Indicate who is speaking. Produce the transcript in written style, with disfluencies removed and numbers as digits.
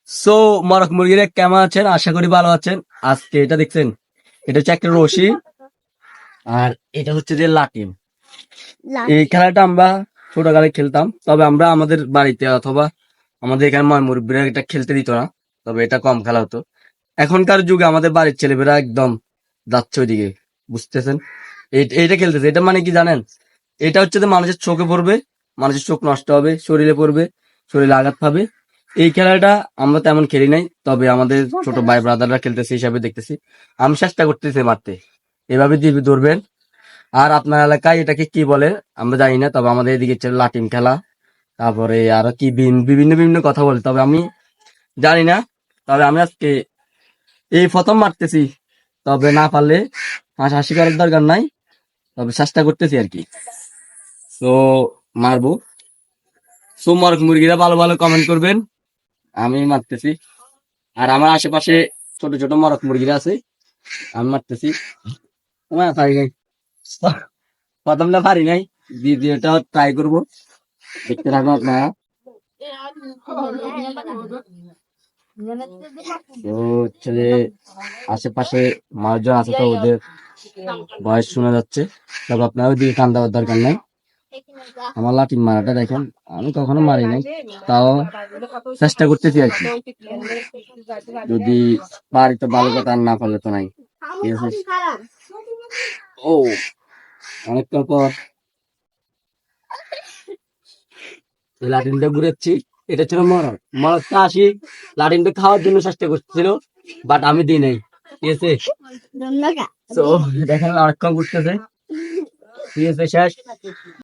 Speaker 1: So মরক মুরগিরা কেমন আছেন? আশা করি ভালো আছেন। আজকে এটা দেখছেন, এটা হচ্ছে একটা রশি, আর এটা হচ্ছে যে লাটিম। এই খেলাটা আমরা ছোটকালে খেলতাম, তবে আমরা আমাদের বাড়িতে অথবা আমাদের এখানে মুরব্বীরা এটা খেলতে দিত না, তবে এটা কম খেলা হতো। এখনকার যুগে আমাদের বাড়ির ছেলেমেয়েরা একদম যাচ্ছে ওইদিকে, বুঝতেছেন? এইটা খেলতেছে। এটা মানে কি জানেন? এটা হচ্ছে যে মানুষের চোখে পড়বে, মানুষের চোখ নষ্ট হবে, শরীরে পড়বে, শরীরে আঘাত পাবে। এই খেলাটা আমরা তেমন খেলি নাই, তবে আমাদের ছোট ভাই ব্রাদাররা খেলতেছে হিসাবে দেখতেছি। আমি চেষ্টা করতেছি মারতে, এভাবে দিবি ধরবেন। আর আপনার এলাকায় এটাকে কি বলে আমরা জানি না, তবে আমাদের এদিকে হচ্ছে লাটিম খেলা, তারপরে আরো কি বিভিন্ন বিভিন্ন কথা বলে, তবে আমি জানি না। তবে আমি আজকে এই প্রথম মারতেছি, তবে না পারলে হাসাহাসি করার দরকার নাই, তবে চেষ্টা করতেছি আর কি। তো মারবো। সো মরক মুরগিরা ভালো ভালো কমেন্ট করবেন, আমি মারতেছি। আর আমার আশেপাশে ছোট ছোট মরক মুরগিরা আছে, আমি মারতেছি। পারি নাই, প্রথমটা পারি নাই, দ্বিতীয়টা ট্রাই করবো। দেখতে থাকুন আপনারা। তো হচ্ছে যে আশেপাশে মানুষজন আছে, তো ওদের ভয়েস শোনা যাচ্ছে, তবে আপনারা ওইদিকে কান দেওয়ার দরকার নাই। আমার লাঠির মারাটা দেখেন, আমি কখনো মারি নাই, তাও চেষ্টা করতেছি আর কি। যদি পারি তো ভালো কথা, আর না পারলে তো নাই। ঠিক আছে। ও অনেকক্ষণ পর লাটিনটা ঘুরেছি। এটা ছিল মরক। মরকটা আসি লাটিনটা খাওয়ার জন্য চেষ্টা করছিল, বাট আমি দিই নাই। ঠিক আছে। তো দেখেন অনেকক্ষণ ঘুরতেছে। ঠিক আছে, শেষ।